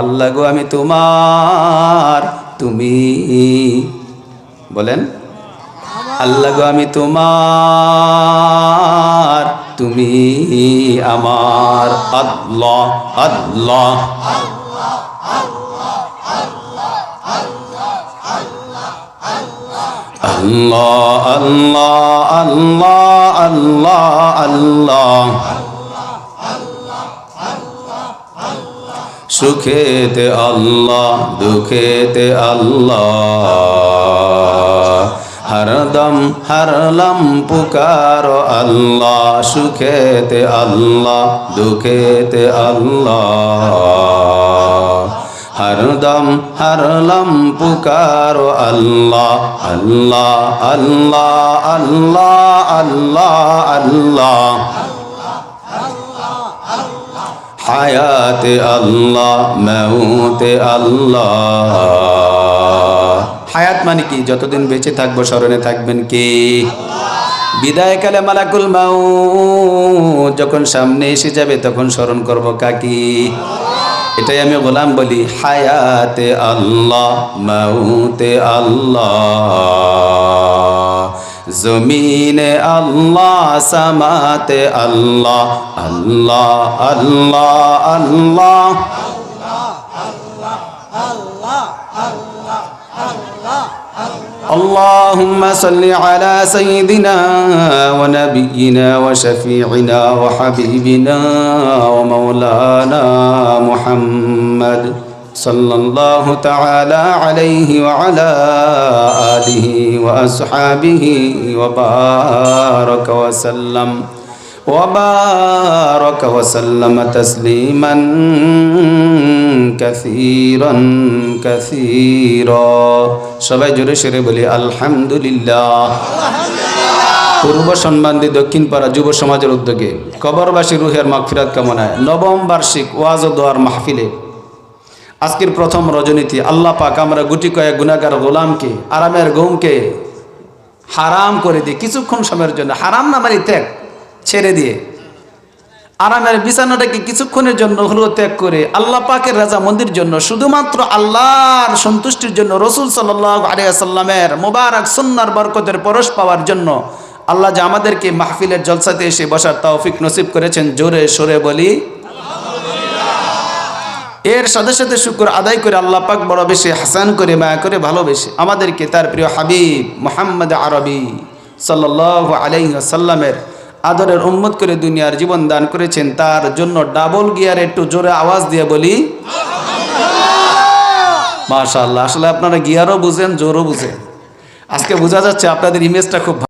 আল্লাহ গো আমি তোমার, তুমি বলেন আল্লাহ গো আমি তোমার, তুমি আমার। আল্লাহ আল্লাহ আল্লাহ আল্লাহ আল্লাহ আল্লাহ আল্লাহ। সুখেতে আল্লাহ, দুঃখেতে আল্লাহ, হরদম হরলম পুকারো আল্লাহ। সুখেতে আল্লাহ, দুঃখেতে আল্লাহ, হরদম হরলম পুকারো আল্লাহ। আল্লাহ আল্লাহ আল্লাহ আল্লাহ আল্লাহ। হায়াতে আল্লাহ, মৌতে আল্লাহ। হায়াত মানে কি? যতদিন বেঁচে থাকবো স্মরণে থাকবেন কি? বিদায়কালে মালাকুল মাউত যখন সামনে এসে যাবে তখন স্মরণ করব কাকি? এটাই আমি গোলাম বলি, হায়াতে আল্লাহ, মৌতে আল্লাহ, জমিনে আল্লাহ, সামাতে আল্লাহ। আল্লাহ আল্লাহ আল্লাহ। اللهم صل على سيدنا ونبينا وشفيعنا وحبيبنا ومولانا محمد صلى الله تعالى عليه وعلى آله وأصحابه وبارك وسلم وبارك وسلم تسليما كثيرا كثيرا। সবাই জোরে সরে বলি আলহামদুলিল্লাহ। পূর্ব সম্বন্ধে দক্ষিণ পাড়া যুব সমাজের উদ্যোগে কবরবাসী রুহের মাগফিরাত কামনায় নবম বার্ষিক ওয়াজ ও দোয়ার মাহফিলে আজকের প্রথম রজনীতি আল্লাহ পাক আমরা গুটি কয়েক গুনাহগার গোলামকে আরামের ঘুমকে হারাম করে দিয়ে কিছুক্ষণ সময়ের জন্য, হারাম না মানে ত্যাগ, ছেড়ে দিয়ে আরামের বিছানাটাকে কিছুক্ষণের জন্য হলেও ত্যাগ করে আল্লাহ পাকের রাজা মন্দির জন্য, শুধুমাত্র আল্লাহর সন্তুষ্টির জন্য, রসুল সাল্লাল্লাহু আলাইহি ওয়াসাল্লামের মুবারক সুন্নাহর বরকতের পরশ পাওয়ার জন্য আল্লাহ যে আমাদেরকে মাহফিলের জলসাতে এসে বসার তৌফিক নসিব করেছেন, জোরে সরে বলি আলহামদুলিল্লাহ। এর সাথে সাথে শুকর আদায় করে আল্লাহ পাক বড় বেশি হাসান করে মায়া করে ভালোবেসে আমাদেরকে তার প্রিয় হাবিব মুহাম্মদ আরবি সাল্লাল্লাহু আলাইহি ওয়াসাল্লামের আদরের উম্মত করে দুনিয়ার জীবন দান করেছেন। তার জন্য ডাবল গিয়ারে একটু জোরে আওয়াজ দিয়ে বলি মাশাআল্লাহ। আসলে আপনারা গিয়ারও বুঝেন, জোরও বুঝেন। আজকে বোঝা যাচ্ছে আপনাদের ইমেজটা খুব